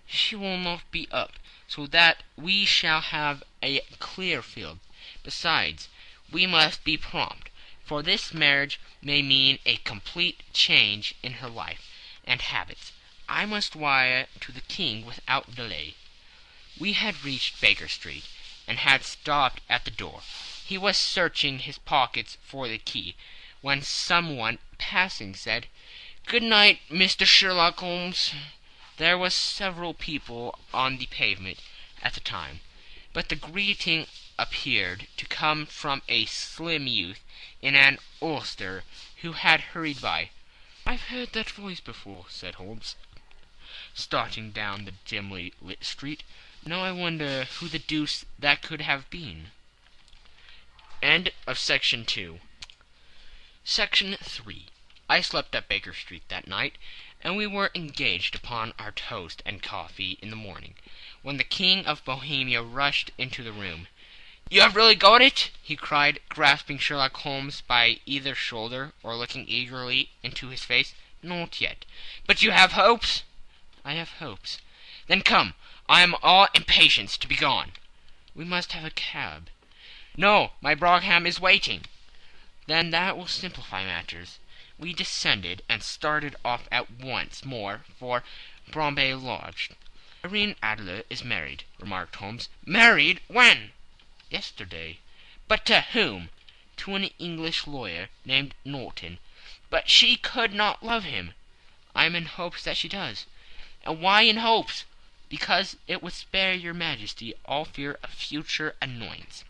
She will not be up, so that we shall have a clear field. Besides, we must be prompt, for this marriage may mean a complete change in her life and habits. I must wire to the king without delay." We had reached Baker Street, and had stopped at the door. He was searching his pockets for the key, when someone passing said, "Good night, Mr. Sherlock Holmes." There were several people on the pavement at the time, but the greeting appeared to come from a slim youth in an ulster who had hurried by. "I've heard that voice before," said Holmes, starting down the dimly lit street. "Now I wonder who the deuce that could have been." Section 3. I slept at Baker Street that night, and we were engaged upon our toast and coffee in the morning, when the King of Bohemia rushed into the room. "You have really got it?" he cried, grasping Sherlock Holmes by either shoulder, or looking eagerly into his face. "Not yet." "But you have hopes?" "I have hopes." "Then come. I am all impatience to be gone." "We must have a cab." "No, my brougham is waiting." "Then that will simplify matters." We descended, and started off at once more for Bombay Lodge. "Irene Adler is married," remarked Holmes. "Married? When?" "Yesterday." "But to whom?" "To an English lawyer named Norton." "But she could not love him." "I am in hopes that she does." "And why in hopes?" "Because it would spare your Majesty all fear of future annoyance.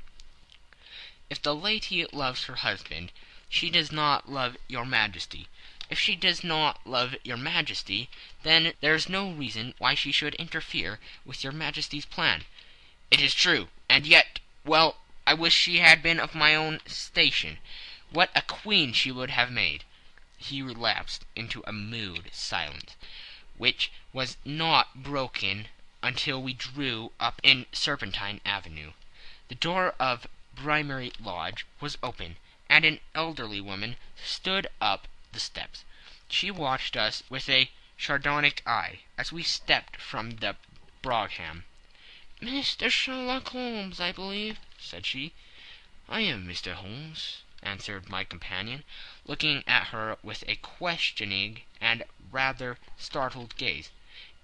If the lady loves her husband, she does not love your Majesty. If she does not love your Majesty, then there is no reason why she should interfere with your Majesty's plan." "It is true. And yet, well, I wish she had been of my own station. What a queen she would have made." He relapsed into a mood silence, which was not broken until we drew up in Serpentine Avenue. The door of Brimary Lodge was open, and an elderly woman stood up the steps. She watched us with a sardonic eye as we stepped from the brougham. "Mr. Sherlock Holmes, I believe," said she. "I am Mr. Holmes," answered my companion, looking at her with a questioning and rather startled gaze.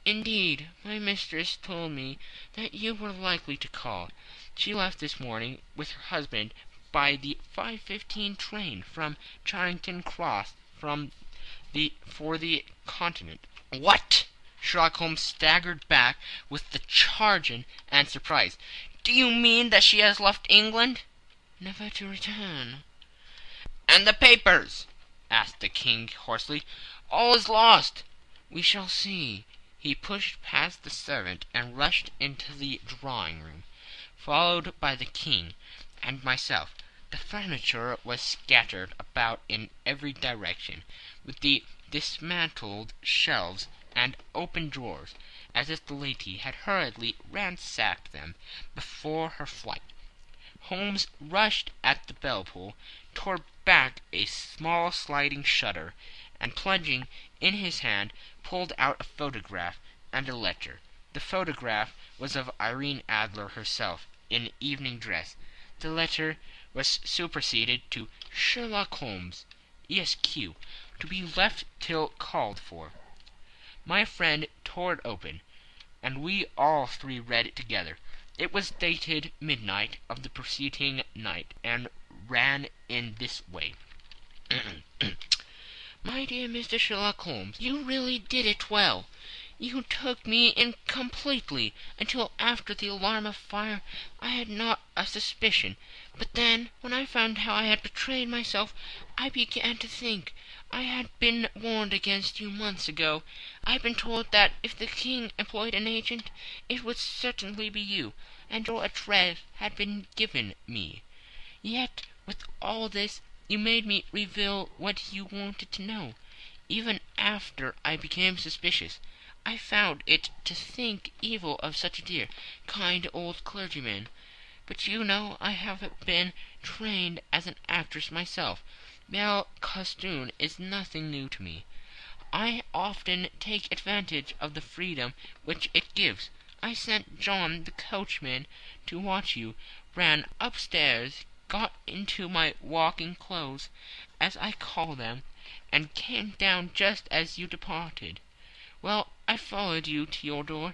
"Indeed, my mistress told me that you were likely to call. She left this morning with her husband by the 5:15 train from Charing Cross for the Continent." "What?" Sherlock Holmes staggered back with the chagrin and surprise. "Do you mean that she has left England?" "Never to return." "And the papers?" asked the King hoarsely. "All is lost." "We shall see." He pushed past the servant and rushed into the drawing-room, followed by the King and myself. The furniture was scattered about in every direction, with the dismantled shelves and open drawers, as if the lady had hurriedly ransacked them before her flight. Holmes rushed at the bell-pull, tore back a small sliding shutter, and plunging in his hand, pulled out a photograph and a letter. The photograph was of Irene Adler herself, in evening dress. The letter was superscribed to Sherlock Holmes, Esq., to be left till called for. My friend tore it open, and we all three read it together. It was dated midnight of the preceding night, and ran in this way. My dear Mr. Sherlock Holmes, you really did it well. You took me in completely. Until after the alarm of fire I had not a suspicion. But then, when I found how I had betrayed myself, I began to think. I had been warned against you months ago. I had been told that if the king employed an agent, it would certainly be you, and your address had been given me. Yet, with all this, you made me reveal what you wanted to know. Even after I became suspicious, I found it to think evil of such a dear, kind old clergyman. But you know I have been trained as an actress myself. Male costume is nothing new to me. I often take advantage of the freedom which it gives. I sent John the coachman to watch you, ran upstairs, got into my walking clothes, as I call them, and came down just as you departed. Well, I followed you to your door,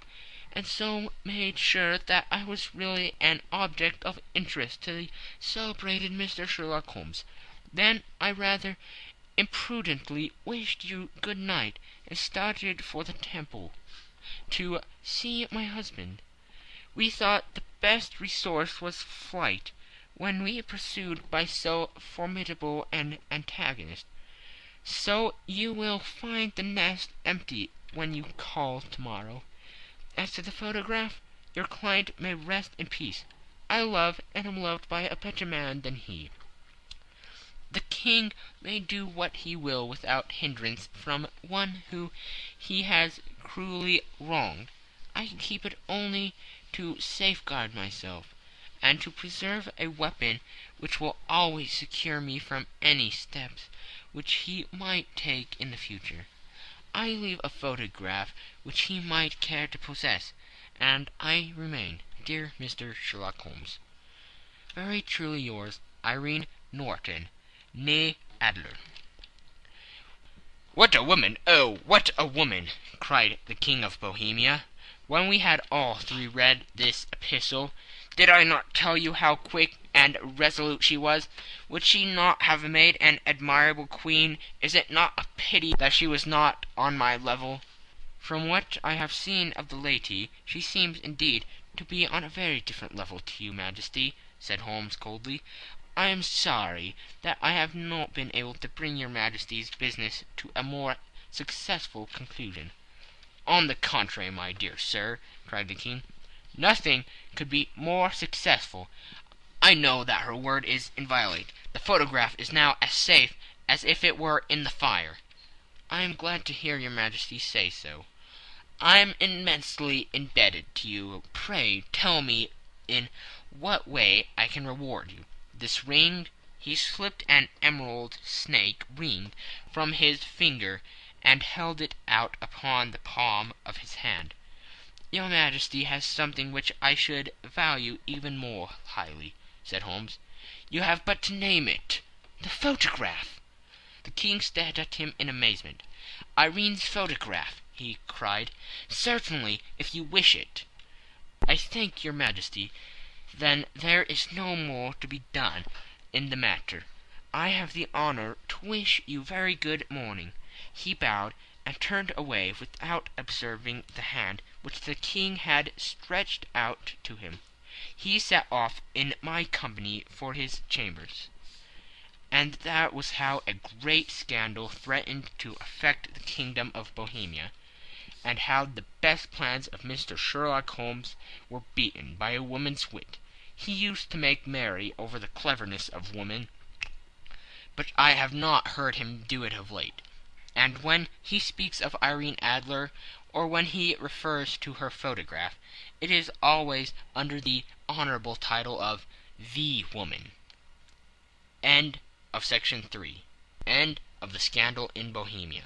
and so made sure that I was really an object of interest to the celebrated Mr. Sherlock Holmes. Then I rather imprudently wished you good night, and started for the Temple to see my husband. We thought the best resource was flight, when we pursued by so formidable an antagonist. So you will find the nest empty when you call tomorrow. As to the photograph, your client may rest in peace. I love and am loved by a better man than he. The king may do what he will without hindrance from one whom he has cruelly wronged. I keep it only to safeguard myself, and to preserve a weapon which will always secure me from any steps which he might take in the future. I leave a photograph which he might care to possess, and I remain, dear Mr. Sherlock Holmes, very truly yours, Irene Norton, née Adler. "What a woman! Oh, what a woman!" cried the King of Bohemia, when we had all three read this epistle. "Did I not tell you how quick and resolute she was? Would she not have made an admirable queen? Is it not a pity that she was not on my level?" "From what I have seen of the lady, she seems indeed to be on a very different level to you, Majesty," said Holmes coldly. "I am sorry that I have not been able to bring your Majesty's business to a more successful conclusion." "On the contrary, my dear sir," cried the King, "nothing could be more successful. I know that her word is inviolate. The photograph is now as safe as if it were in the fire." "I am glad to hear your Majesty say so." "I am immensely indebted to you. Pray tell me in what way I can reward you. This ring—" He slipped an emerald snake ring from his finger and held it out upon the palm of his hand. "Your Majesty has something which I should value even more highly," said Holmes. "You have but to name it. The photograph!" The King stared at him in amazement. "Irene's photograph!" he cried. "Certainly, if you wish it." "I thank your Majesty. Then there is no more to be done in the matter. I have the honour to wish you very good morning." He bowed and turned away without observing the hand which the King had stretched out to him. He set off in my company for his chambers. And that was how a great scandal threatened to affect the kingdom of Bohemia, and how the best plans of Mr. Sherlock Holmes were beaten by a woman's wit. He used to make merry over the cleverness of women, but I have not heard him do it of late. And when he speaks of Irene Adler, or when he refers to her photograph, it is always under the honourable title of the woman. End of section 3. End of the scandal in Bohemia.